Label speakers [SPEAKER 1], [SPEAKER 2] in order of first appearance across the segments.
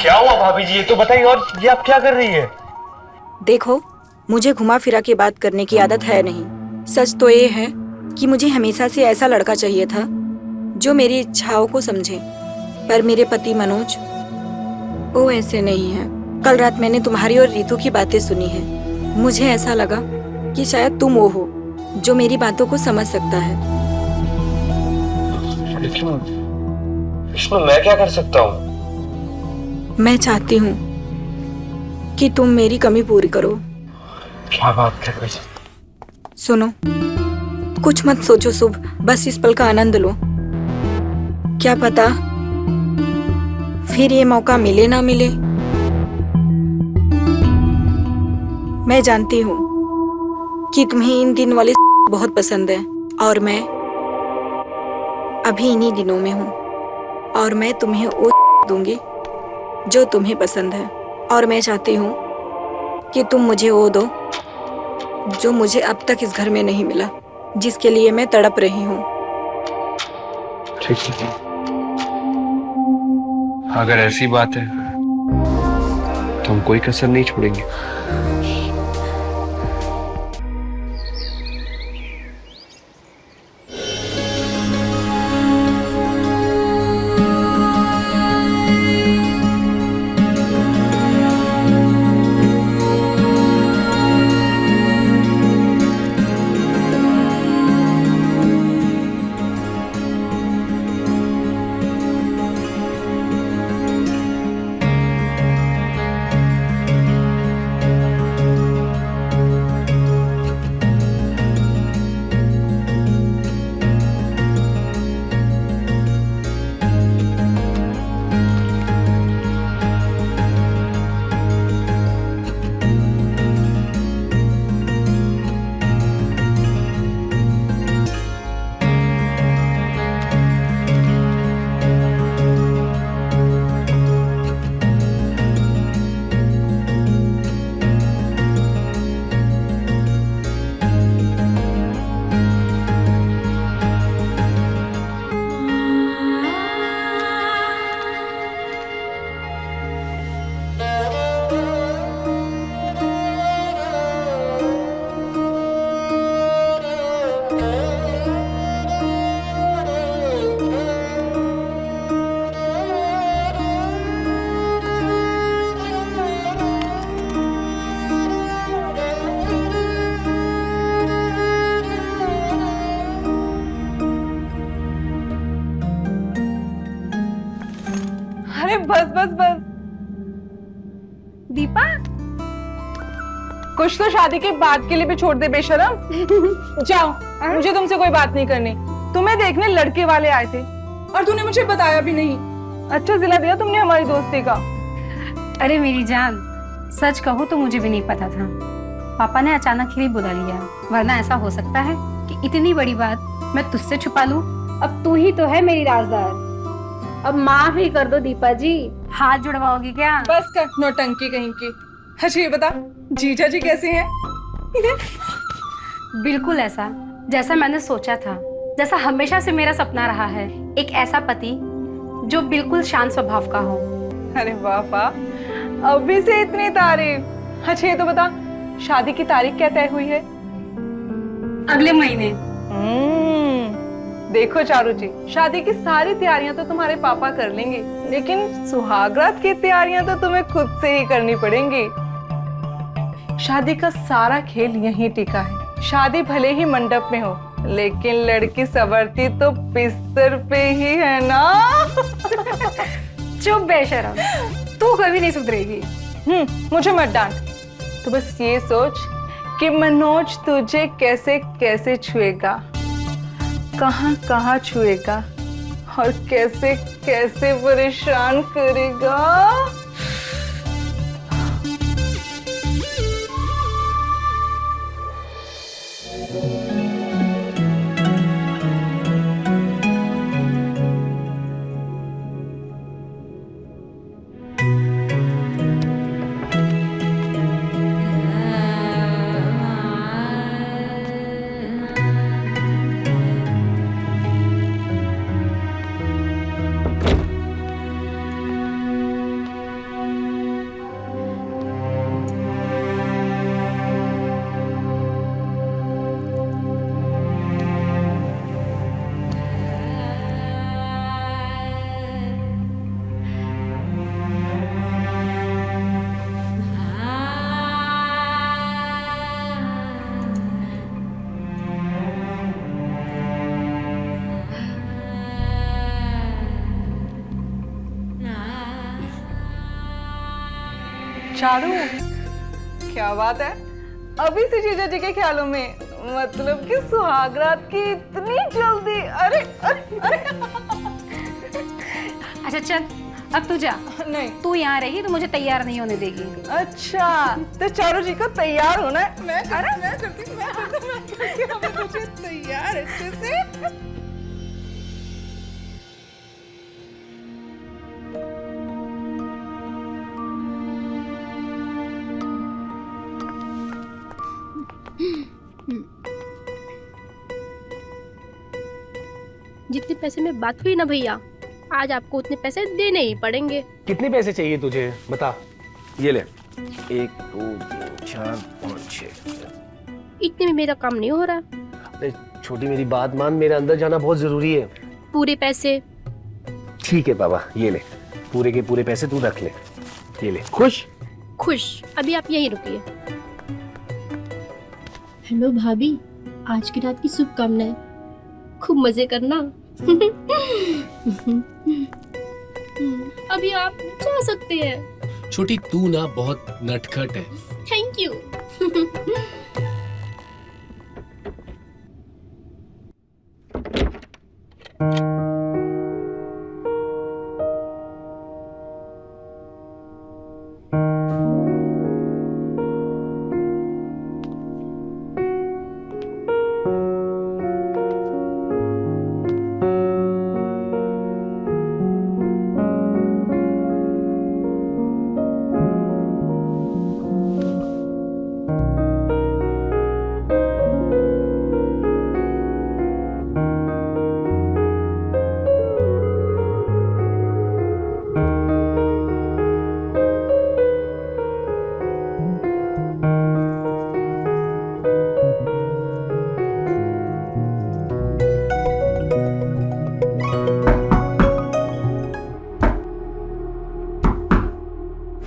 [SPEAKER 1] क्या हुआ भाभी जी, ये तो बताइए। और ये आप क्या कर रही है?
[SPEAKER 2] देखो, मुझे घुमा फिरा के बात करने की आदत है नहीं। सच तो ये है कि मुझे हमेशा से ऐसा लड़का चाहिए था जो मेरी इच्छाओं को समझे, पर मेरे पति मनोज वो ऐसे नहीं है। कल रात मैंने तुम्हारी और रीतू की बातें सुनी है। मुझे ऐसा लगा कि शायद तुम वो हो जो मेरी बातों को समझ सकता है।
[SPEAKER 1] लेकिन इसमें मैं क्या कर सकता हूँ?
[SPEAKER 2] मैं चाहती हूँ कि तुम मेरी कमी पूरी करो।
[SPEAKER 1] क्या बात कर रही है?
[SPEAKER 2] सुनो, कुछ मत सोचो शुभ, बस इस पल का आनंद लो। क्या पता फिर ये मौका मिले ना मिले। मैं जानती हूँ कि तुम्हें इन दिन वाले बहुत पसंद है और मैं अभी इन्हीं दिनों में हूँ, और मैं तुम्हें वो दूंगी जो तुम्हें पसंद है। और मैं चाहती हूँ कि तुम मुझे वो दो जो मुझे अब तक इस घर में नहीं मिला, जिसके लिए मैं तड़प रही हूँ।
[SPEAKER 1] ठीक है, अगर ऐसी बात है तो हम कोई कसर नहीं छोड़ेंगे।
[SPEAKER 3] अरे बस बस बस दीपा, कुछ तो शादी के बाद के लिए भी छोड़ दे बेशरम। जाओ, मुझे तुमसे कोई बात नहीं करनी। तुम्हें देखने लड़के वाले आए थे और तूने मुझे बताया भी नहीं। अच्छा सिला दिया तुमने हमारी दोस्ती का।
[SPEAKER 4] अरे मेरी जान, सच कहूँ तो मुझे भी नहीं पता था। पापा ने अचानक ही बुला लिया, वरना ऐसा हो सकता है कि इतनी बड़ी बात मैं तुझसे छुपा लूं।
[SPEAKER 5] अब तू ही तो है मेरी राजदार। अब माफ ही कर दो दीपा जी।
[SPEAKER 4] हाथ जुड़वाओगी क्या?
[SPEAKER 3] बस कर नौटंकी कहीं की। अच्छा ये बता, जीजा जी कैसे हैं?
[SPEAKER 4] बिल्कुल ऐसा जैसा मैंने सोचा था, जैसा हमेशा से मेरा सपना रहा है। एक ऐसा पति जो बिल्कुल शांत स्वभाव का हो।
[SPEAKER 3] अरे वाह वाह, अभी से इतनी तारीफ। अच्छा ये तो बता, शादी की तारीख क्या तय हुई है?
[SPEAKER 4] अगले महीने।
[SPEAKER 3] देखो चारू जी, शादी की सारी तैयारियां तो तुम्हारे पापा कर लेंगे, लेकिन सुहागरात की तैयारियां तो तुम्हें खुद से ही करनी पड़ेंगी। शादी का सारा खेल यहीं टिका है। शादी भले ही मंडप में हो, लेकिन लड़की संवरती तो बिस्तर पे ही है ना।
[SPEAKER 4] चुप बेशरम, तू कभी नहीं सुधरेगी।
[SPEAKER 3] मुझे मत डांट। तो बस ये सोच कि मनोज तुझे कैसे कैसे छुएगा, कहाँ कहाँ छुएगा और कैसे कैसे परेशान करेगा। चारू, क्या बात है, अभी से जीजा जी के ख्यालों में, मतलब कि सुहागरात की इतनी जल्दी। अरे अरे अरे
[SPEAKER 4] अच्छा चल, अब तू जा।
[SPEAKER 3] नहीं,
[SPEAKER 4] तू यहाँ रहेगी तो मुझे तैयार नहीं होने देगी।
[SPEAKER 3] अच्छा तो चारू जी को तैयार होना है। मैं करती हमें तुझे तैयार अच्छे से।
[SPEAKER 6] जितने पैसे में बात हुई ना भैया, आज आपको उतने पैसे देने ही पड़ेंगे।
[SPEAKER 7] कितने पैसे चाहिए तुझे बता।
[SPEAKER 1] ये ले, 1 2 3 4 5 6।
[SPEAKER 6] इतने में मेरा काम नहीं हो रहा।
[SPEAKER 7] अरे छोटी मेरी बात मान, मेरे अंदर जाना बहुत जरूरी है।
[SPEAKER 6] पूरे पैसे।
[SPEAKER 7] ठीक है बाबा, ये ले, पूरे के पूरे पैसे तू रख ले। ये ले। खुश?
[SPEAKER 6] खुश। अभी आप यहीं रुकिए। हेलो भाभी, आज की रात की शुभकामनाएं। खूब मजे करना। अभी आप जा सकते हैं।
[SPEAKER 8] छोटी तू ना बहुत नटखट है।
[SPEAKER 6] Thank you.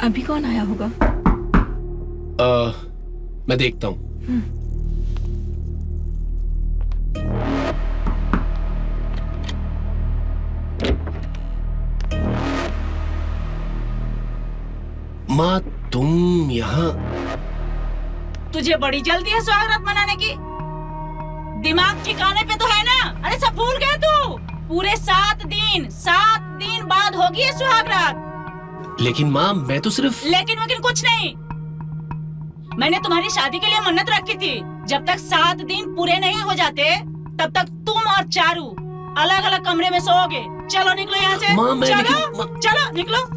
[SPEAKER 2] अभी कौन आया होगा?
[SPEAKER 8] मैं देखता हूँ। माँ तुम यहाँ?
[SPEAKER 9] तुझे बड़ी जल्दी है सुहागरात मनाने की? दिमाग ठिकाने पे तो है ना? अरे सब भूल गया तू? पूरे 7 दिन बाद होगी ये सुहागरात।
[SPEAKER 8] लेकिन माँ मैं तो सिर्फ।
[SPEAKER 9] लेकिन कुछ नहीं। मैंने तुम्हारी शादी के लिए मन्नत रखी थी, जब तक 7 दिन पूरे नहीं हो जाते तब तक तुम और चारू अलग अलग कमरे में सोओगे। चलो निकलो यहाँ से।
[SPEAKER 8] माँ मैं
[SPEAKER 9] चलो निकलो।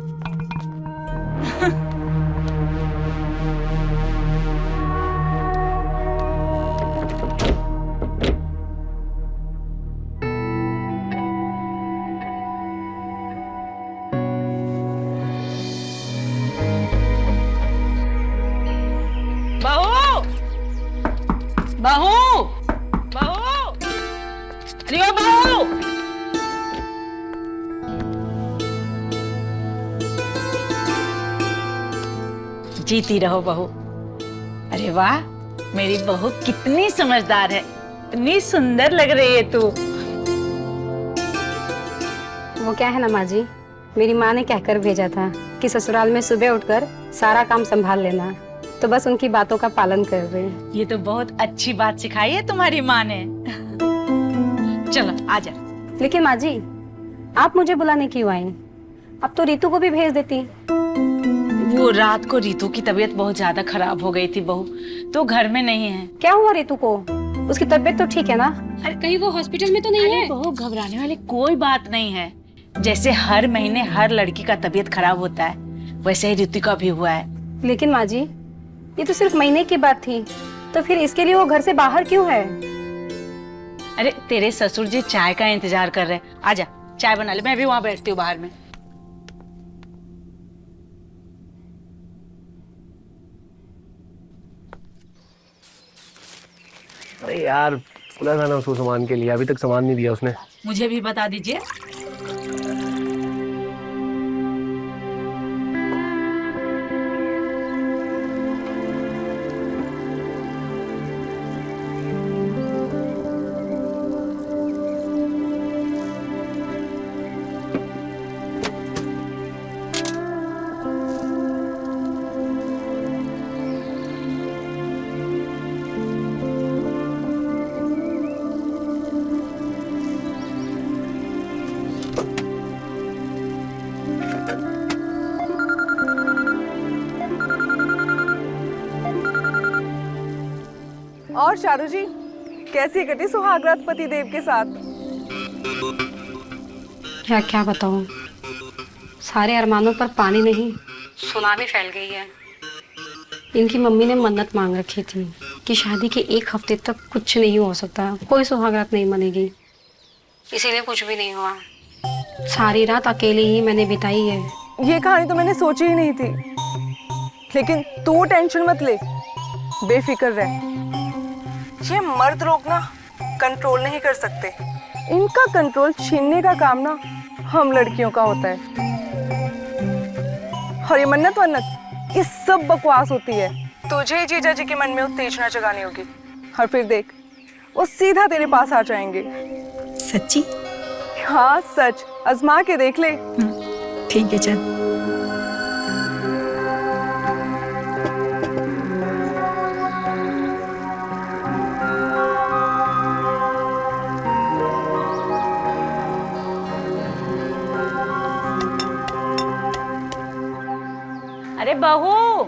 [SPEAKER 9] बहू, अरे ओ बहू, जीती रहो बहू। अरे वाह, मेरी बहू कितनी समझदार है, इतनी सुंदर लग रही है तू।
[SPEAKER 4] वो क्या है ना माँ जी, मेरी माँ ने कहकर भेजा था कि ससुराल में सुबह उठकर सारा काम संभाल लेना, तो बस उनकी बातों का पालन कर रहे हैं।
[SPEAKER 9] ये तो बहुत अच्छी बात सिखाई है तुम्हारी माँ ने। चलो आजा।
[SPEAKER 4] लेकिन माँ जी, आप मुझे बुलाने क्यों आई? अब तो रितु को भी भेज देती।
[SPEAKER 9] वो रात को रितु की तबीयत बहुत ज्यादा खराब हो गई थी बहू, तो घर में नहीं है।
[SPEAKER 4] क्या हुआ रितु को? उसकी तबीयत तो ठीक है ना?
[SPEAKER 9] अरे कहीं वो हॉस्पिटल में तो नहीं है? बहू घबराने वाली कोई बात नहीं है। जैसे हर महीने हर लड़की का तबीयत खराब होता है, वैसे ही रितु का भी हुआ है।
[SPEAKER 4] लेकिन माँ जी, ये तो सिर्फ महीने की बात थी, तो फिर इसके लिए वो घर से बाहर क्यों है?
[SPEAKER 9] अरे तेरे ससुर जी चाय का इंतजार कर रहे हैं, आजा चाय बना ले, मैं भी वहां बैठती हूँ बाहर में।
[SPEAKER 7] अरे यार बोला था ना उसको सामान के लिए, अभी तक सामान नहीं दिया उसने।
[SPEAKER 9] मुझे भी बता दीजिए।
[SPEAKER 3] और चारू जी, कैसी कटी सुहागरात पति देव के साथ?
[SPEAKER 4] क्या क्या बताऊं, सारे अरमानों पर पानी नहीं सुनामी फैल गई है। इनकी मम्मी ने मन्नत मांग रखी थी कि शादी के 1 हफ्ते तक कुछ नहीं हो सकता, कोई सुहागरात नहीं मनेगी। इसीलिए कुछ भी नहीं हुआ। सारी रात अकेले ही मैंने बिताई है।
[SPEAKER 3] ये कहानी तो मैंने सोची ही नहीं थी, लेकिन तू टेंशन मत ले, बेफिक्र रह। ये मर्द लोग ना कंट्रोल नहीं कर सकते, इनका कंट्रोल छीनने का काम ना हम लड़कियों का होता है। और ये मन्नत वन्नत ये सब बकवास होती है। तुझे जीजा जी के मन में उत्तेजना जगानी होगी, और फिर देख वो सीधा तेरे पास आ जाएंगे।
[SPEAKER 2] सच्ची?
[SPEAKER 3] हाँ सच, आजमा के देख ले।
[SPEAKER 2] ठीक है चल।
[SPEAKER 9] अरे बहू,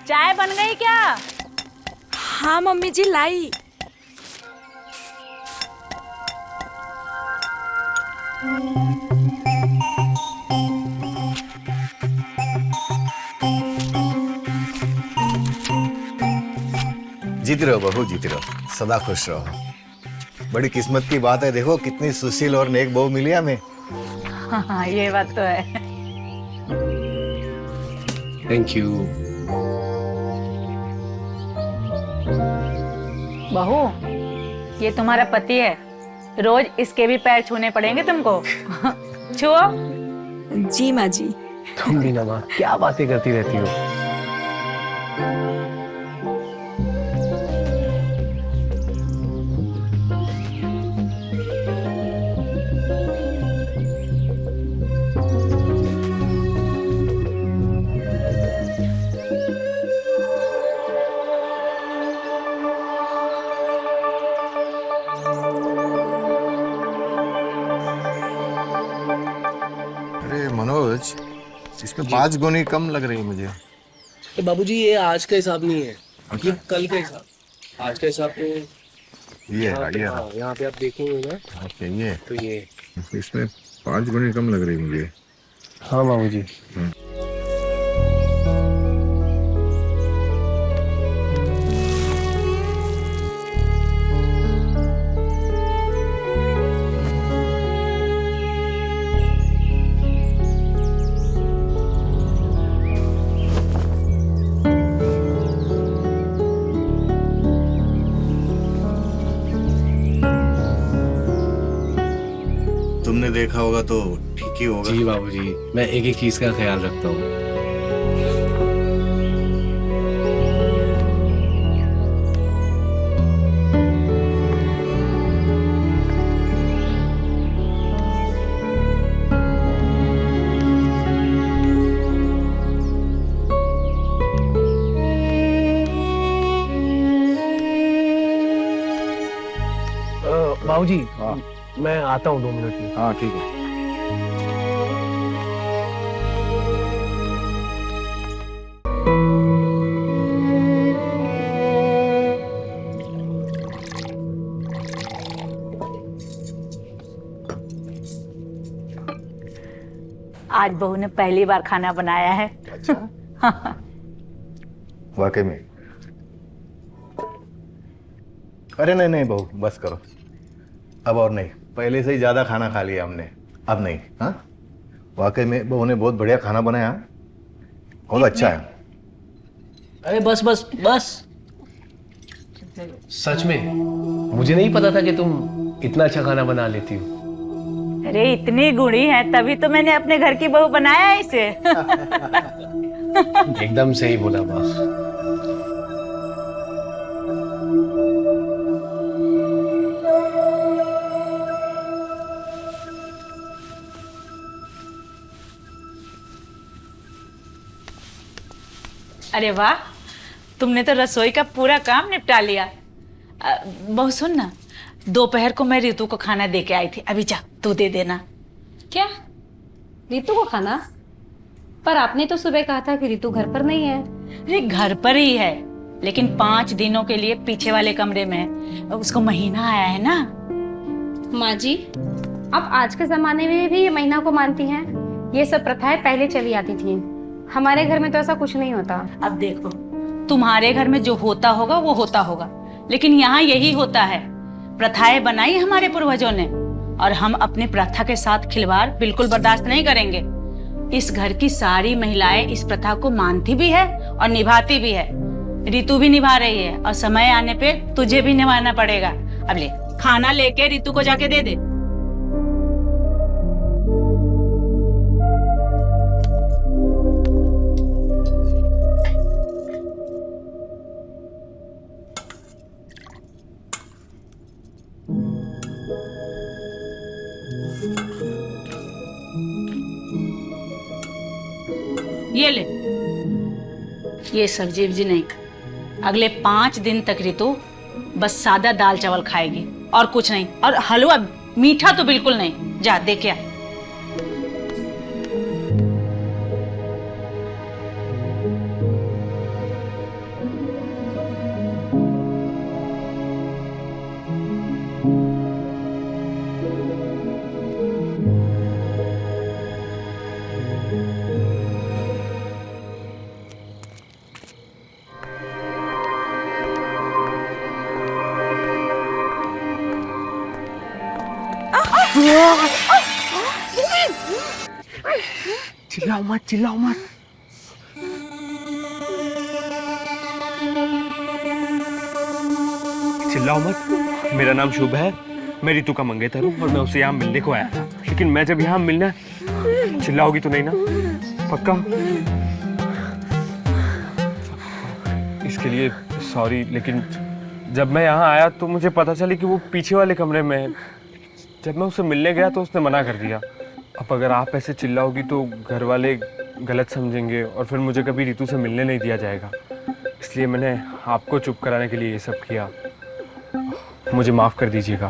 [SPEAKER 9] चाय बन गई क्या?
[SPEAKER 2] हाँ मम्मी जी लाई।
[SPEAKER 10] जीती रहो बहू, जीती रहो, सदा खुश रहो। बड़ी किस्मत की बात है, देखो कितनी सुशील और नेक बहू मिली हमें।
[SPEAKER 9] हाँ, ये बात तो है।
[SPEAKER 8] Thank you.
[SPEAKER 9] बहू, ये तुम्हारा पति है, रोज इसके भी पैर छूने पड़ेंगे तुमको। छुओ।
[SPEAKER 2] जी माँ जी।
[SPEAKER 7] तुम भी ना माँ, क्या बातें करती रहती हो।
[SPEAKER 10] मनोज, इसमें 5 गुनी कम लग रही है मुझे।
[SPEAKER 8] बाबूजी ये आज का हिसाब नहीं है, ये कल का हिसाब। आज का हिसाब तो
[SPEAKER 10] ये है गाड़ी है।
[SPEAKER 8] यहाँ पे आप देखेंगे ना।
[SPEAKER 10] ओके, ये
[SPEAKER 8] तो ये
[SPEAKER 10] इसमें 5 गुनी कम लग रही है मुझे।
[SPEAKER 7] हाँ बाबूजी।
[SPEAKER 10] तुमने देखा होगा तो ठीक ही होगा।
[SPEAKER 8] जी बाबूजी, मैं एक एक चीज का ख्याल रखता हूँ।
[SPEAKER 7] बाबूजी,
[SPEAKER 10] हाँ
[SPEAKER 7] मैं आता हूँ 2 मिनट में।
[SPEAKER 10] हाँ ठीक है।
[SPEAKER 9] आज बहू ने पहली बार खाना बनाया है।
[SPEAKER 10] अच्छा। वाकई में? अरे नहीं नहीं बहू, बस करो अब, और नहीं, पहले से ही ज्यादा खाना खा लिया हमने, अब नहीं। हाँ वाकई में बहू ने बहुत बढ़िया खाना बनाया, बहुत अच्छा है।
[SPEAKER 8] अरे बस बस बस।
[SPEAKER 7] सच में मुझे नहीं पता था कि तुम इतना अच्छा खाना बना लेती हो।
[SPEAKER 9] अरे इतनी गुणी है तभी तो मैंने अपने घर की बहू बनाया है इसे।
[SPEAKER 7] एकदम सही बोला माँ।
[SPEAKER 9] अरे वाह, तुमने तो रसोई का पूरा काम निपटा लिया। बहू सुन ना, दोपहर को मैं रितु को खाना दे के आई थी, अभी जा तू दे देना।
[SPEAKER 4] क्या रितु को खाना? पर आपने तो सुबह कहा था कि रितु घर पर नहीं है।
[SPEAKER 9] अरे घर पर ही है, लेकिन 5 दिनों के लिए पीछे वाले कमरे में है। उसको महीना आया है ना।
[SPEAKER 4] माँ जी,
[SPEAKER 5] अब आज के जमाने में भी ये महीना को मानती हैं। ये सब प्रथाएं पहले चली आती थी। हमारे घर में तो ऐसा कुछ नहीं होता।
[SPEAKER 9] अब देखो, तुम्हारे घर में जो होता होगा वो होता होगा, लेकिन यहाँ यही होता है। प्रथाएं बनाई हमारे पूर्वजों ने, और हम अपनी प्रथा के साथ खिलवाड़ बिल्कुल बर्दाश्त नहीं करेंगे। इस घर की सारी महिलाएं इस प्रथा को मानती भी है और निभाती भी है। रितु भी निभा रही है, और समय आने पे तुझे भी निभाना पड़ेगा। अब ले, खाना लेके रितु को जाके दे दे। ये ले, ये सब्जी वब्जी नहीं। अगले 5 दिन तक रितु बस सादा दाल चावल खाएगी और कुछ नहीं। और हलवा मीठा तो बिल्कुल नहीं। जा दे के आ।
[SPEAKER 1] चिल्लाओ मत, चिल्लाओ मत। चिल्लाओ मत। मेरा नाम शुभ है, मैं रितु का मंगेतर हूँ और मैं उसे यहाँ मिलने को आया था। लेकिन मैं जब यहाँ मिलना, चिल्लाओगी तो नहीं ना? पक्का? इसके लिए सॉरी, लेकिन जब मैं यहाँ आया तो मुझे पता चली कि वो पीछे वाले कमरे में है। जब मैं उससे मिलने गया तो उसने मना कर दिया। अब अगर आप ऐसे चिल्लाओगी तो घर वाले गलत समझेंगे और फिर मुझे कभी रितु से मिलने नहीं दिया जाएगा। इसलिए मैंने आपको चुप कराने के लिए ये सब किया। मुझे माफ कर दीजिएगा।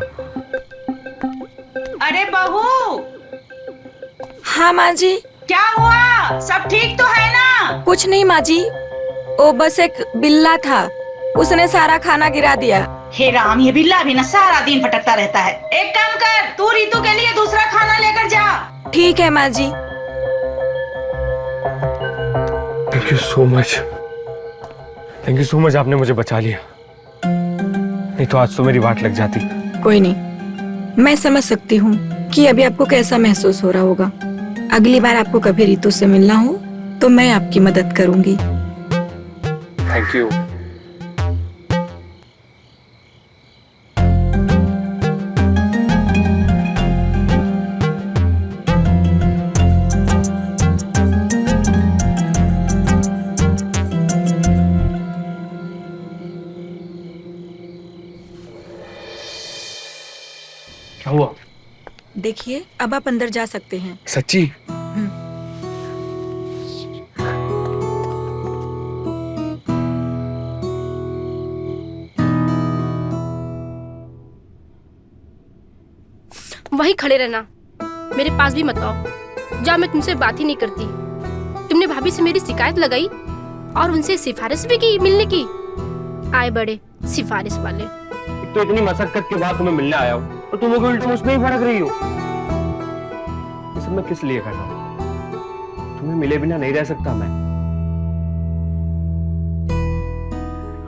[SPEAKER 9] अरे बहू,
[SPEAKER 2] हाँ माँ जी।
[SPEAKER 9] क्या हुआ? सब ठीक तो है ना?
[SPEAKER 2] कुछ नहीं माँ जी, वो बस एक बिल्ला था, उसने सारा खाना गिरा दिया।
[SPEAKER 9] हे राम, ये बिल्ला भी ना सारा दिन भटकता रहता है। एक काम कर, तू रितु के लिए दूसरा खाना लेकर जा।
[SPEAKER 2] ठीक है माँ जी।
[SPEAKER 1] Thank you so much, thank you so much. आपने मुझे बचा लिया, नहीं तो आज तो मेरी वाट लग जाती।
[SPEAKER 2] कोई नहीं, मैं समझ सकती हूँ कि अभी आपको कैसा महसूस हो रहा होगा। अगली बार आपको कभी रितु से मिलना हो तो मैं आपकी मदद करूंगी।
[SPEAKER 1] Thank you. क्या हुआ?
[SPEAKER 2] देखिए, अब आप अंदर जा सकते हैं।
[SPEAKER 1] सच्ची?
[SPEAKER 6] वहीं खड़े रहना, मेरे पास भी मत आओ। जा, मैं तुमसे बात ही नहीं करती। तुमने भाभी से मेरी शिकायत लगाई और उनसे सिफारिश भी की मिलने की। आए बड़े सिफारिश वाले।
[SPEAKER 1] तो इतनी मशक्कत के बाद तुम्हें मिलने आया हूँ और तुम लोग उल्टा मुझ में ही भड़क रही हो। ये सब मैं किस लिए कर रहा हूँ? तुम्हें मिले बिना नहीं रह सकता मैं।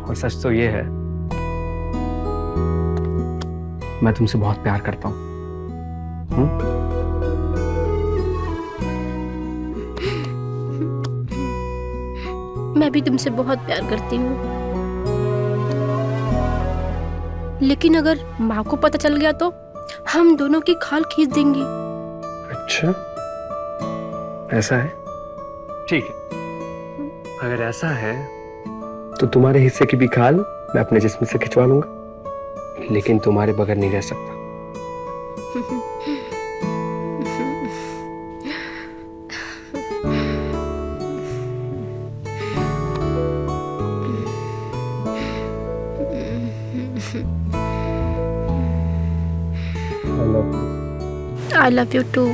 [SPEAKER 1] और सच तो ये है, मैं तुमसे बहुत प्यार करता हूँ।
[SPEAKER 6] मैं भी तुमसे बहुत प्यार करती हूँ, लेकिन अगर माँ को पता चल गया तो हम दोनों की खाल खींच देंगी।
[SPEAKER 1] अच्छा, ऐसा है? ठीक है, अगर ऐसा है तो तुम्हारे हिस्से की भी खाल मैं अपने जिस्म से खिंचवा लूंगा, लेकिन तुम्हारे बगैर नहीं रह सकता।
[SPEAKER 6] I love you too.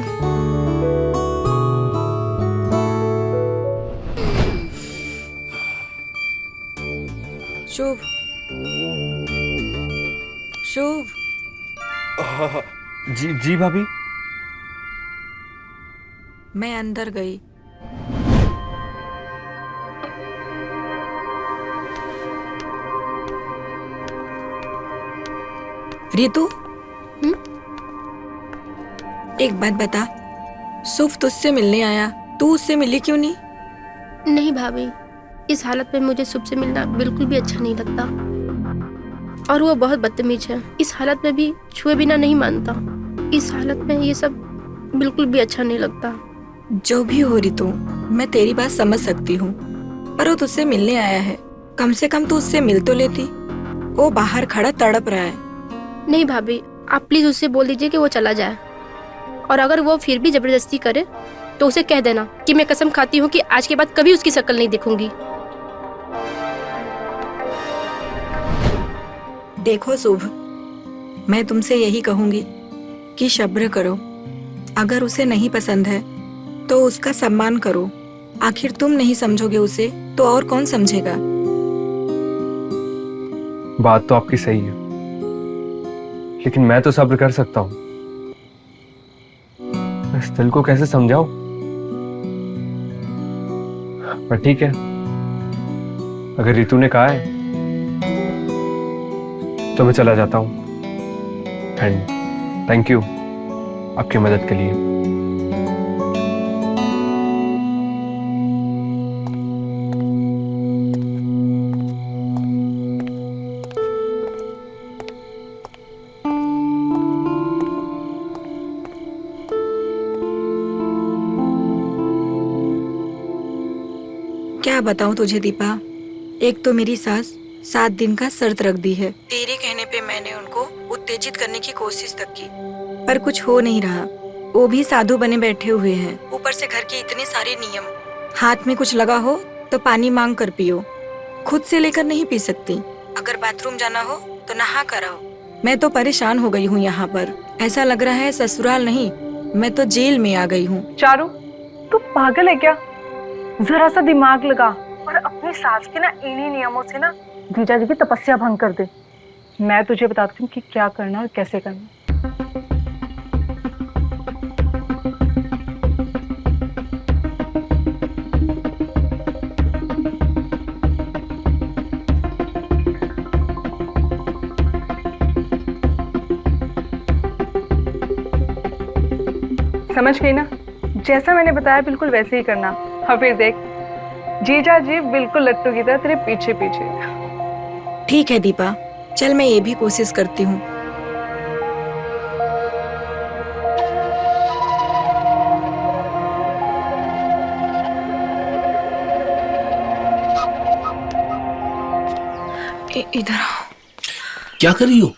[SPEAKER 2] शुभ शुभ
[SPEAKER 1] जी जी भाभी।
[SPEAKER 2] मैं अंदर गई। रितु, एक बात बता, सुफ तुझसे मिलने आया, तू उससे मिली क्यों नहीं?
[SPEAKER 6] नहीं भाभी, इस हालत में मुझे सुबह से मिलना बिल्कुल भी अच्छा नहीं लगता। और वो बहुत बदतमीज है, इस हालत में भी छुए बिना नहीं मानता। इस हालत में ये सब बिल्कुल भी अच्छा नहीं लगता।
[SPEAKER 2] जो भी हो रितु, मैं तेरी बात समझ सकती हूँ, पर वो तुझसे मिलने आया है, कम से कम तू उससे मिल तो लेती। वो बाहर खड़ा तड़प रहा है।
[SPEAKER 6] नहीं भाभी, आप प्लीज उससे बोल दीजिए कि वो चला जाए। और अगर वो फिर भी जबरदस्ती करे तो उसे कह देना कि मैं कसम खाती हूँ कि आज के बाद कभी उसकी शक्ल नहीं देखूंगी।
[SPEAKER 2] देखो शुभ, मैं तुमसे यही कहूंगी कि सब्र करो। अगर उसे नहीं पसंद है तो उसका सम्मान करो। आखिर तुम नहीं समझोगे उसे तो और कौन समझेगा?
[SPEAKER 1] बात तो आपकी सही है, लेकिन मैं तो सब्र कर सकता हूँ। इस दिल को कैसे समझाऊं? पर ठीक है, अगर रितु ने कहा है तो मैं चला जाता हूँ। एंड थैंक यू आपकी मदद के लिए।
[SPEAKER 2] क्या बताऊं तुझे दीपा, एक तो मेरी सास 7 दिन का शर्त रख दी है। तेरे कहने पे मैंने उनको उत्तेजित करने की कोशिश तक की, पर कुछ हो नहीं रहा। वो भी साधु बने बैठे हुए हैं। ऊपर से घर के इतने सारे नियम। हाथ में कुछ लगा हो तो पानी मांग कर पियो, खुद से लेकर नहीं पी सकती। अगर बाथरूम जाना हो तो नहा कर आओ। मैं तो परेशान हो गई हूँ यहाँ पर। ऐसा लग रहा है ससुराल नहीं, मैं तो जेल में आ गई हूँ।
[SPEAKER 3] चारू, तू पागल है क्या? जरा सा दिमाग लगा और अपनी सास के ना इन्हीं नियमों से ना जीजा जी की तपस्या भंग कर दे। मैं तुझे बताती हूँ कि क्या करना और कैसे करना। समझ गई ना? जैसा मैंने बताया बिल्कुल वैसे ही करना। और फिर देख, जीजा जी बिल्कुल लट्टू की तरह तेरे पीछे पीछे।
[SPEAKER 2] ठीक है दीपा, चल मैं ये भी कोशिश करती हूँ। इधर आओ।
[SPEAKER 8] क्या कर रही हो?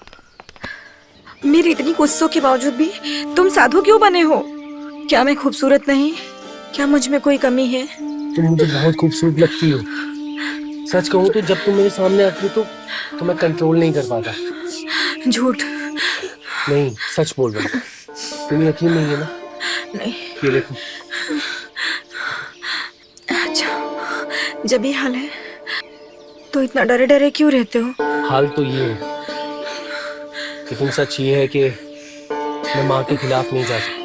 [SPEAKER 2] मेरी इतनी कोशिशों के बावजूद भी तुम साधु क्यों बने हो? क्या मैं खूबसूरत नहीं? क्या मुझ में कोई कमी है?
[SPEAKER 8] तुम मुझे बहुत खूबसूरत लगती हो। सच कहूँ तो जब तुम मेरे सामने आती हो तो मैं कंट्रोल नहीं कर पाता।
[SPEAKER 2] झूठ
[SPEAKER 8] नहीं, सच बोल रहा हूँ। तुम्हें यकीन नहीं है ना?
[SPEAKER 2] नहीं।
[SPEAKER 8] ये देखो।
[SPEAKER 2] अच्छा, जब ये हाल है तो इतना डरे डरे क्यों रहते हो?
[SPEAKER 8] हाल तो ये है, लेकिन सच ये है कि मैं माँ के खिलाफ नहीं जा सकता।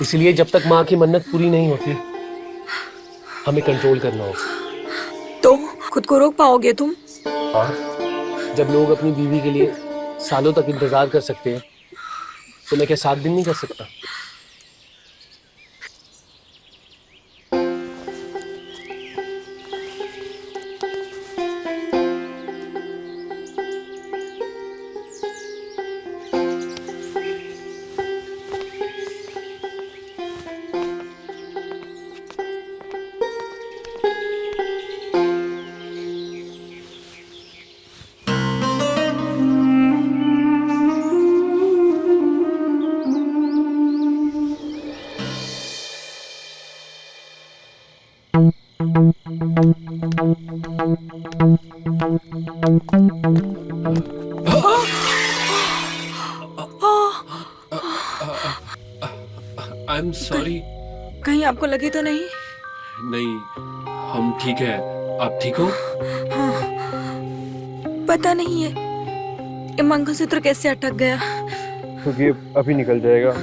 [SPEAKER 8] इसलिए जब तक माँ की मन्नत पूरी नहीं होती हमें कंट्रोल करना होगा।
[SPEAKER 2] तो खुद को रोक पाओगे तुम?
[SPEAKER 8] हाँ, जब लोग अपनी बीवी के लिए सालों तक इंतजार कर सकते हैं तो मैं क्या 7 दिन नहीं कर सकता?
[SPEAKER 11] I'm sorry.
[SPEAKER 2] कहीं आपको लगी तो नहीं?
[SPEAKER 11] नहीं, हम ठीक है।
[SPEAKER 8] आप ठीक हो?
[SPEAKER 2] हाँ, पता नहीं है ये मंगलसूत्र कैसे अटक गया।
[SPEAKER 1] क्योंकि अभी निकल जाएगा।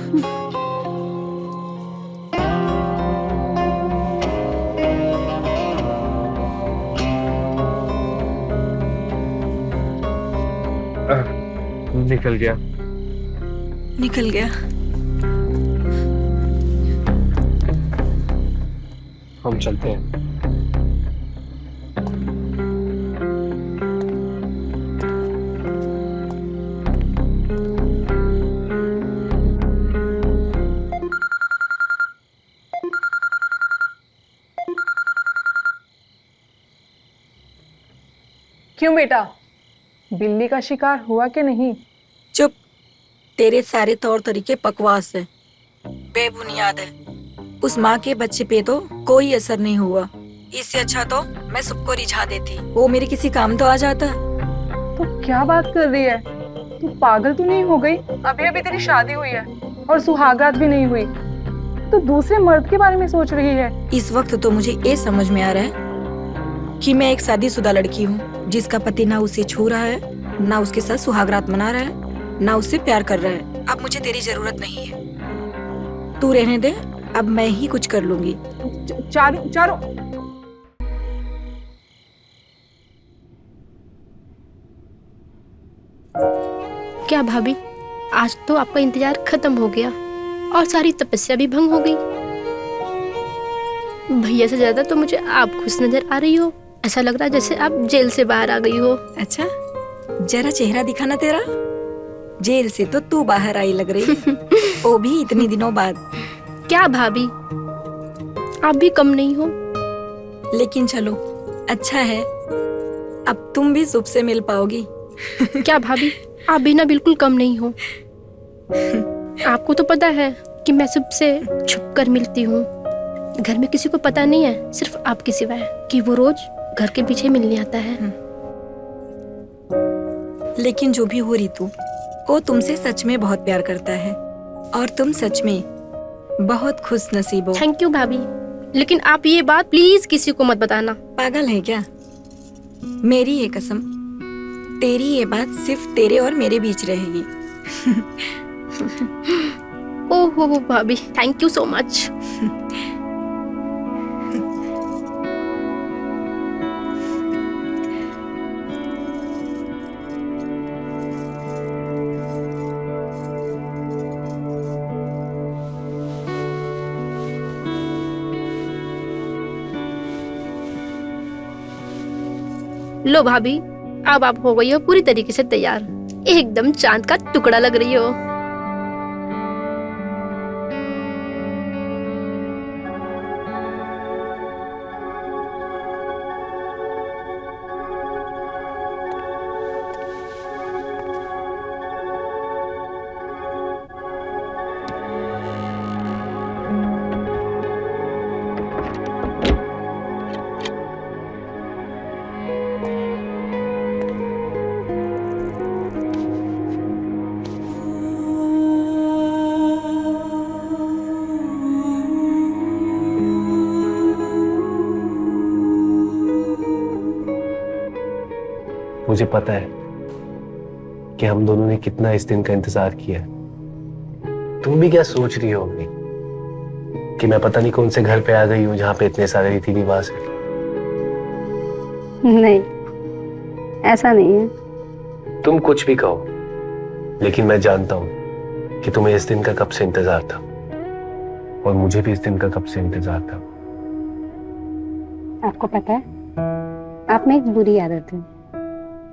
[SPEAKER 1] निकल गया।
[SPEAKER 2] निकल गया।
[SPEAKER 8] हम चलते हैं।
[SPEAKER 3] क्यों बेटा, बिल्ली का शिकार हुआ कि नहीं?
[SPEAKER 2] चुप, तेरे सारे तौर तरीके बकवास है, बेबुनियाद है। उस माँ के बच्चे पे तो कोई असर नहीं हुआ। इससे अच्छा तो मैं सबको रिझा देती, वो मेरे किसी काम तो आ जाता।
[SPEAKER 3] तो क्या बात कर रही है? तू पागल तो नहीं हो गई? अभी अभी तेरी शादी हुई है और सुहागरात भी नहीं हुई, तो दूसरे मर्द के बारे में सोच रही है।
[SPEAKER 2] इस वक्त तो मुझे ये समझ में आ रहा है कि मैं एक शादीशुदा लड़की हूँ जिसका पति ना उसे छू रहा है, ना उसके साथ सुहागरात मना रहा है, ना उससे प्यार कर रहा है। अब मुझे तेरी जरूरत नहीं है, तू रहने दे, अब मैं ही कुछ कर लूंगी।
[SPEAKER 3] चारू चारू,
[SPEAKER 6] क्या भाभी, आज तो आपका इंतजार खत्म हो गया और सारी तपस्या भी भंग हो गई। भैया से ज्यादा तो मुझे आप खुश नजर आ रही हो। ऐसा लग रहा है जैसे आप जेल से बाहर आ गई हो।
[SPEAKER 2] अच्छा, जरा चेहरा दिखाना तेरा। जेल से तो तू बाहर आई लग रही है, वो भी इतने दिनों बाद।
[SPEAKER 6] क्या भाभी, आप भी कम नहीं हो।
[SPEAKER 2] लेकिन चलो, अच्छा है, अब तुम भी सुबह से मिल पाओगी।
[SPEAKER 6] क्या भाभी, आप भी ना बिल्कुल कम नहीं हो। आपको तो पता है कि मैं सुबह से छुप कर मिलती हूँ। घर में किसी को पता नहीं है, सिर्फ आपके सिवाय, कि वो रोज घर के पीछे मिलने आता है।
[SPEAKER 2] लेकिन जो भी हो रितु, वो तुमसे सच में बहुत प्यार करता है और तुम सच में बहुत खुश नसीब हो।
[SPEAKER 6] थैंक यू भाभी, लेकिन आप ये बात प्लीज किसी को मत बताना।
[SPEAKER 2] पागल है क्या? मेरी ये कसम, तेरी ये बात सिर्फ तेरे और मेरे बीच रहेगी।
[SPEAKER 6] ओहो भाभी, थैंक यू सो मच। लो भाभी, अब आप हो गई हो पूरी तरीके से तैयार। एकदम चांद का टुकड़ा लग रही हो।
[SPEAKER 7] मुझे पता है कि हम दोनों ने कितना इस दिन का इंतजार किया है। तुम भी क्या सोच रही होगी कि मैं पता नहीं कौन से घर पे आ गई हूँ जहाँ पे इतने सारे रीति रिवाज है।
[SPEAKER 4] नहीं, ऐसा नहीं है।
[SPEAKER 7] तुम कुछ भी कहो, लेकिन मैं जानता हूँ कि तुम्हें इस दिन का कब से इंतजार था, और मुझे भी इस दिन का कब से इंतजार था।
[SPEAKER 4] आपको पता है, आप में एक बुरी आदत है।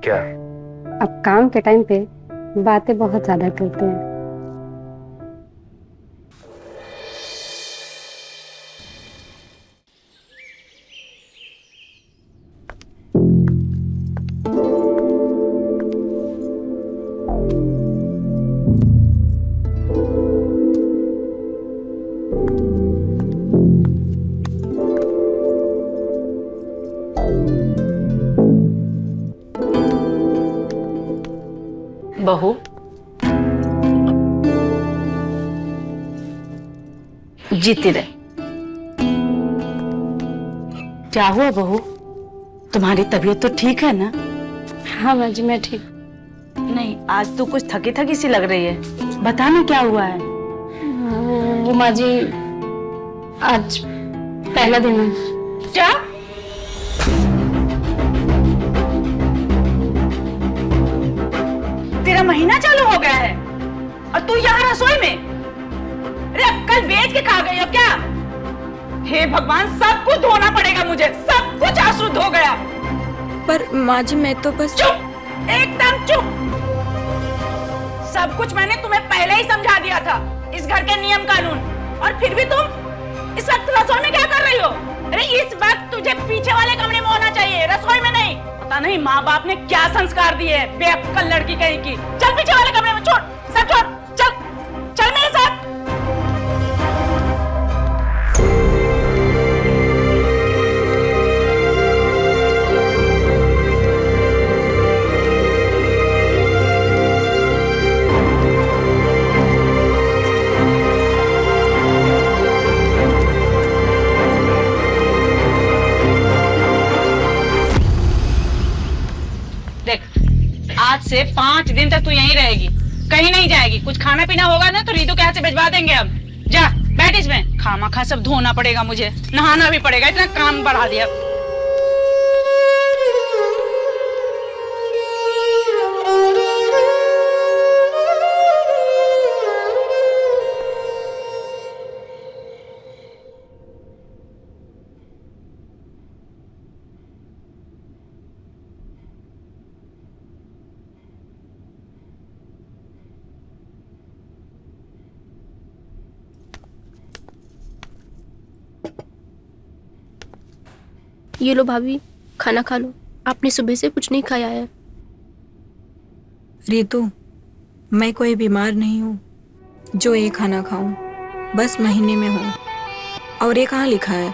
[SPEAKER 7] क्या?
[SPEAKER 4] आप काम के टाइम पे बातें बहुत ज्यादा करते हैं।
[SPEAKER 9] बहू, जीती रहे। क्या हुआ बहू? तुम्हारी तबीयत तो ठीक है ना?
[SPEAKER 4] हाँ माँ जी मैं ठीक।
[SPEAKER 9] नहीं, आज तो कुछ थकी थकी सी लग रही है। बता ना क्या हुआ है।
[SPEAKER 4] वो माँ जी आज पहला दिन है।
[SPEAKER 9] क्या? तेरा महीना चालू हो गया है और तू यहाँ रसोई में? अरे अक्कल बेच के खा गई हो क्या? हे भगवान, सब कुछ धोना पड़ेगा मुझे, सब कुछ अशुद्ध हो गया।
[SPEAKER 2] पर माँ जी मैं तो बस।
[SPEAKER 9] चुप, एकदम चुप। सब कुछ मैंने तुम्हें पहले ही समझा दिया था, इस घर के नियम कानून, और फिर भी तुम इस वक्त रसोई में क्या कर रही हो? अरे इस वक्त तुझे पीछे वाले कमरे में होना चाहिए, रसोई में नहीं। पता नहीं माँ बाप ने क्या संस्कार दिए हैं, बेअक्कल लड़की कहीं की। चल पीछे वाले कमरे में, छोड़, सब छोड़, चल चल मेरे साथ। आज से 5 दिन तक तू यहीं रहेगी, कहीं नहीं जाएगी। कुछ खाना पीना होगा ना तो रीतू के हाथ से भिजवा देंगे हम। जा बैठ इसमें। खामा सब धोना पड़ेगा मुझे, नहाना भी पड़ेगा, इतना काम बढ़ा दिया।
[SPEAKER 6] ये लो भाभी, खाना खा लो। आपने सुबह से कुछ नहीं खाया है।
[SPEAKER 2] रितु, मैं कोई बीमार नहीं हूँ जो ये खाना खाऊं। बस महीने में हूँ। और ये कहाँ लिखा है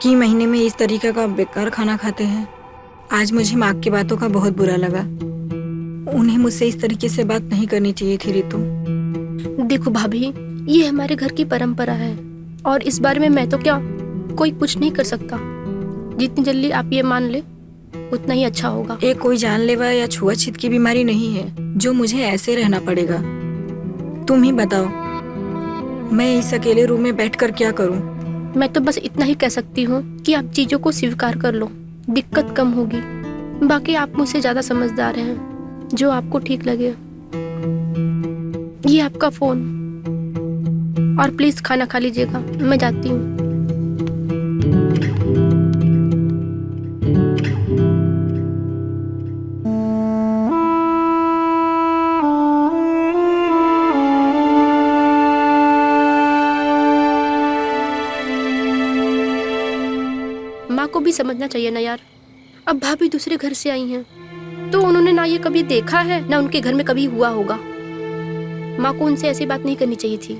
[SPEAKER 2] कि महीने में इस तरीके का बेकार खाना खाते हैं। आज मुझे माँ की बातों का बहुत बुरा लगा। उन्हें मुझसे इस तरीके से बात नहीं करनी चाहिए थी रितु।
[SPEAKER 6] देखो भाभी, ये हमारे घर की परंपरा है और इस बारे में मैं तो क्या, कोई कुछ नहीं कर सकता। जितनी जल्दी आप ये मान ले उतना ही अच्छा होगा।
[SPEAKER 2] ये कोई जानलेवा या छुआछूत की बीमारी नहीं है जो मुझे ऐसे रहना पड़ेगा। तुम ही बताओ, मैं इस अकेले रूम में बैठकर क्या करूं?
[SPEAKER 6] मैं तो बस इतना ही कह सकती हूँ कि आप चीजों को स्वीकार कर लो, दिक्कत कम होगी। बाकी आप मुझसे ज्यादा समझदार हैं, जो आपको ठीक लगे। ये आपका फोन, और प्लीज खाना खा लीजिएगा, मैं जाती हूँ। माँ को भी समझना चाहिए ना यार। अब भाभी दूसरे घर से आई हैं तो उन्होंने ना ये कभी देखा है ना उनके घर में कभी हुआ होगा। माँ को उनसे ऐसी बात नहीं करनी चाहिए थी।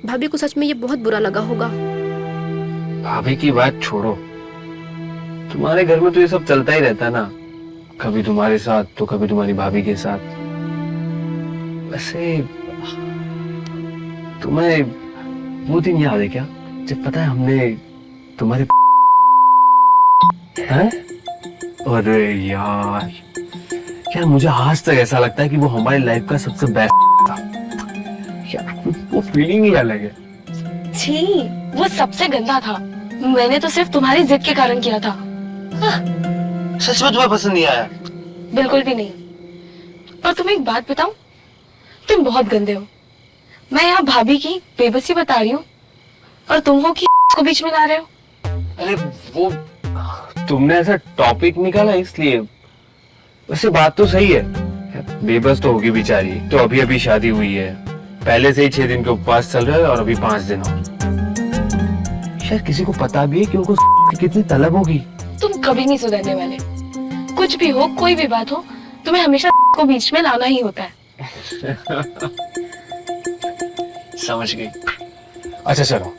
[SPEAKER 6] भाभी को सच में ये बहुत बुरा लगा होगा।
[SPEAKER 7] भाभी की बात छोड़ो, तुम्हारे घर में तो ये सब चलता ही रहता है ना, कभी तुम्हारे साथ तो कभी तुम्हारी भाभी के साथ। वैसे तुम्हें वो दिन याद है क्या जब पता है हमने तुम्हारे हैं? अरे यार यार मुझे आज तक ऐसा लगता है कि वो हमारी लाइफ का सबसे बेस्ट था यार। वो फीलिंग ही अलग है।
[SPEAKER 11] छी, वो सबसे गंदा था। मैंने तो सिर्फ तुम्हारी जिद के कारण किया था।
[SPEAKER 7] सच में तुम्हें पसंद नहीं आया?
[SPEAKER 11] बिल्कुल भी नहीं। और तुम्हें एक बात बताऊं, तुम बहुत गंदे हो। मैं यहाँ भाभी की बेबसी बता रही हूँ और तुम हो कि को बीच में ला रहे हो।
[SPEAKER 7] अरे वो तुमने ऐसा टॉपिक निकाला इसलिए। वैसे बात तो सही है, बेबस तो होगी बेचारी। तो अभी अभी शादी हुई है, पहले से ही 6 दिन के उपवास चल रहे हैं और अभी 5 दिन और। शायद किसी को पता भी है कि उनको की कितनी तलब होगी।
[SPEAKER 11] तुम कभी नहीं सुधरने वाले। कुछ भी हो, कोई भी बात हो, तुम्हें हमेशा को बीच में लाना ही होता है।
[SPEAKER 7] समझ गई। अच्छा चलो,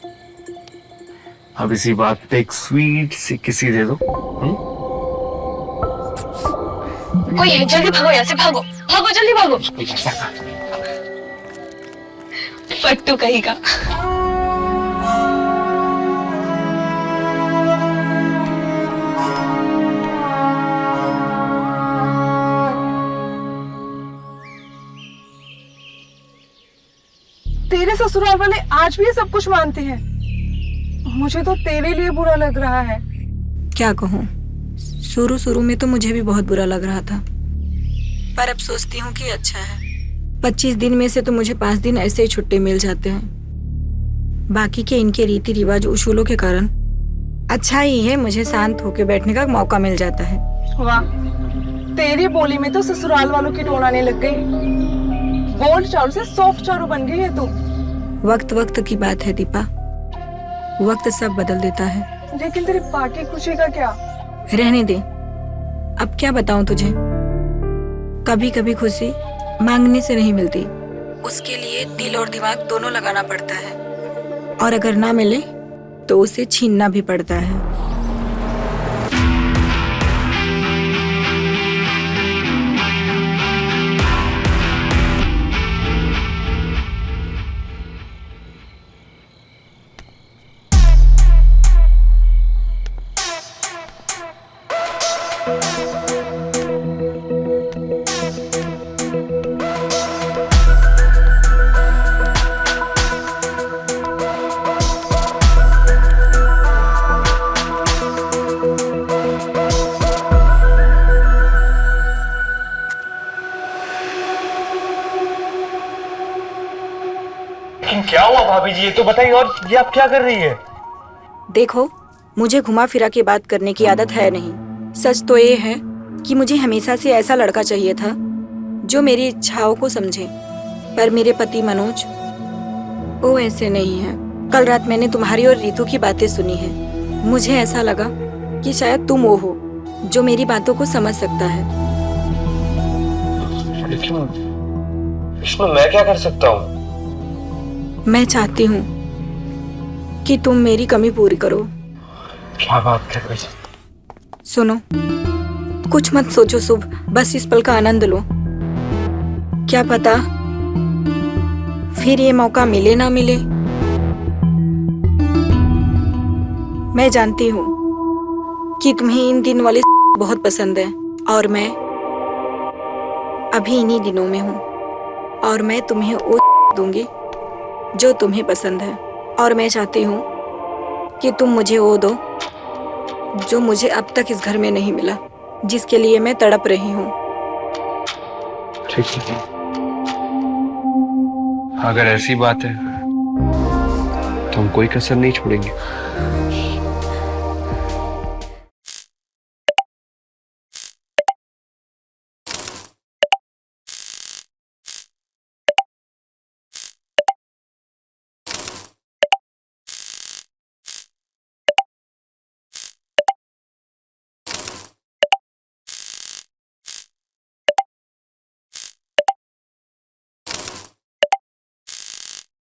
[SPEAKER 7] अब इसी बात पे एक स्वीट सी किसी दे दो।
[SPEAKER 11] कोई है, जल्दी भागो यहाँ से, भागो भागो, जल्दी भागो। फट्टू कहीं का।
[SPEAKER 3] ससुराल वाले आज भी ये सब कुछ मानते हैं। मुझे तो तेरे लिए बुरा लग रहा है।
[SPEAKER 2] क्या कहूँ, शुरू शुरू में तो मुझे भी बहुत बुरा लग रहा था, पर अब सोचती हूँ कि अच्छा है। 25 दिन में से तो मुझे 5 दिन ऐसे ही छुट्टी मिल जाते हैं। बाकी के इनके रीति रिवाज उसूलों के कारण अच्छा ही है, मुझे शांत होकर बैठने का मौका मिल जाता है।
[SPEAKER 3] वाह, तेरी बोली में तो ससुराल वालों की टोन आने लग गई। गोल्ड चारू से सॉफ्ट चारू बन गई है तू।
[SPEAKER 2] वक्त वक्त की बात है दीपा, वक्त सब बदल देता है।
[SPEAKER 3] लेकिन तेरी बाकी खुशी का क्या?
[SPEAKER 2] रहने दे, अब क्या बताऊं तुझे। कभी कभी खुशी मांगने से नहीं मिलती, उसके लिए दिल और दिमाग दोनों लगाना पड़ता है, और अगर ना मिले तो उसे छीनना भी पड़ता है।
[SPEAKER 1] क्या हुआ भाभी जी, ये तो बताइए। और ये आप क्या कर रही है?
[SPEAKER 2] देखो, मुझे घुमा फिरा के बात करने की आदत है नहीं। सच तो ये है कि मुझे हमेशा से ऐसा लड़का चाहिए था जो मेरी इच्छाओं को समझे, पर मेरे पति मनोज वो ऐसे नहीं है। कल रात मैंने तुम्हारी और रीतू की बातें सुनी है। मुझे ऐसा लगा कि शायद तुम वो हो जो मेरी बातों को समझ सकता है।
[SPEAKER 1] लेकिन इसमें मैं क्या कर सकता हूँ?
[SPEAKER 2] मैं चाहती हूँ कि तुम मेरी कमी पूरी करो।
[SPEAKER 1] क्या बात कर रही?
[SPEAKER 2] सुनो, कुछ मत सोचो शुभ, बस इस पल का आनंद लो। क्या पता फिर ये मौका मिले ना मिले। मैं जानती हूँ कि तुम्हें इन दिन वाले बहुत पसंद है, और मैं अभी इन्हीं दिनों में हूँ, और मैं तुम्हें वो दूंगी जो तुम्हें पसंद है। और मैं चाहती हूँ कि तुम मुझे वो दो जो मुझे अब तक इस घर में नहीं मिला, जिसके लिए मैं तड़प रही हूँ।
[SPEAKER 1] ठीक है, अगर ऐसी बात है तो हम कोई कसर नहीं छोड़ेंगे।